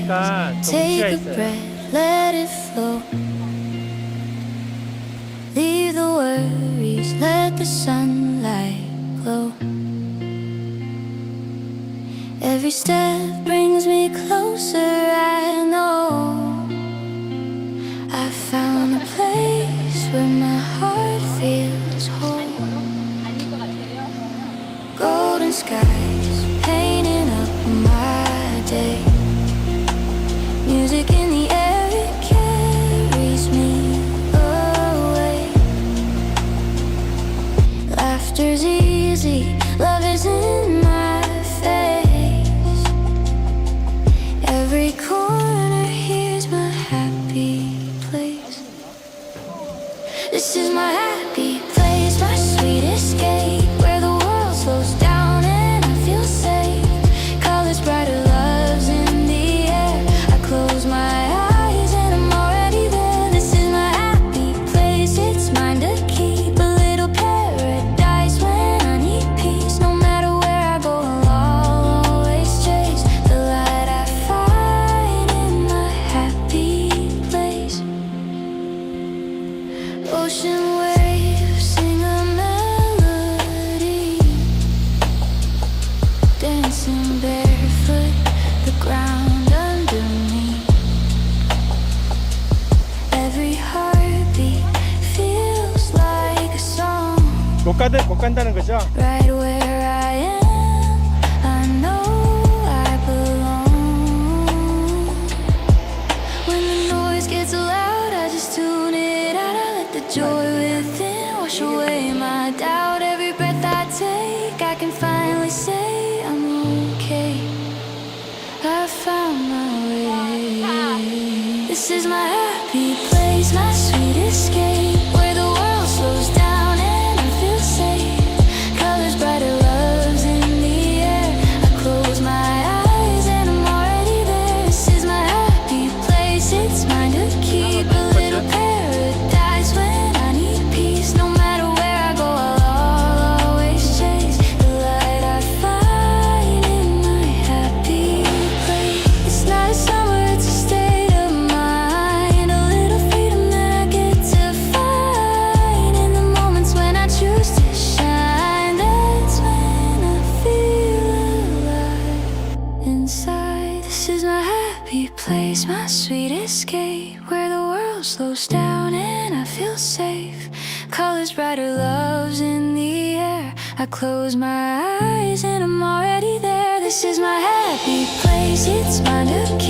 하니까 좀 Take 운치가 a 있어요. breath, let it flow. Leave the worries, let the sunlight glow. Every step brings me closer, I know. I found a place where my heart feels whole. Golden skies painting up my day. Music in the air, it carries me away. Laughter's easy, love is in my face. Every corner here's my happy place. This is my happy place, my sweet escape, where the world slows down and I feel safe. Colors brighter, love's in the air. I close my eyes and I'm already there. This is my happy place, it's mine to keep. A little paradise when I need peace. No matter where I go, I'll always chase the light I find in my happy place. Ocean waves sing a melody, dancing barefoot, the ground under me. Every heartbeat feels like a song. 못 간다는 거죠? Right where I am, I know I belong. When the noise gets loud, I just tune it out. I let the joy within wash away my doubt. Every breath I take, I can finally say I'm okay. I found my way. This is my happy place, my sweet escape, where the world slows down and I feel safe. Colors brighter, love's in the air. I close my eyes and I'm already there. This is my happy place, it's mine to keep. A little paradise when I need peace. No matter where I go, I'll always chase the light I find in my happy place. It's not a summer, it's a state of mind. A little freedom that I get to find in the moments when I choose to shine. That's when I feel alive inside. This is my happy place, my sweet escape, where the world slows down and I feel safe. Colors brighter, love's in the air. I close my eyes and I'm already there. This is my happy place, it's mine to keep.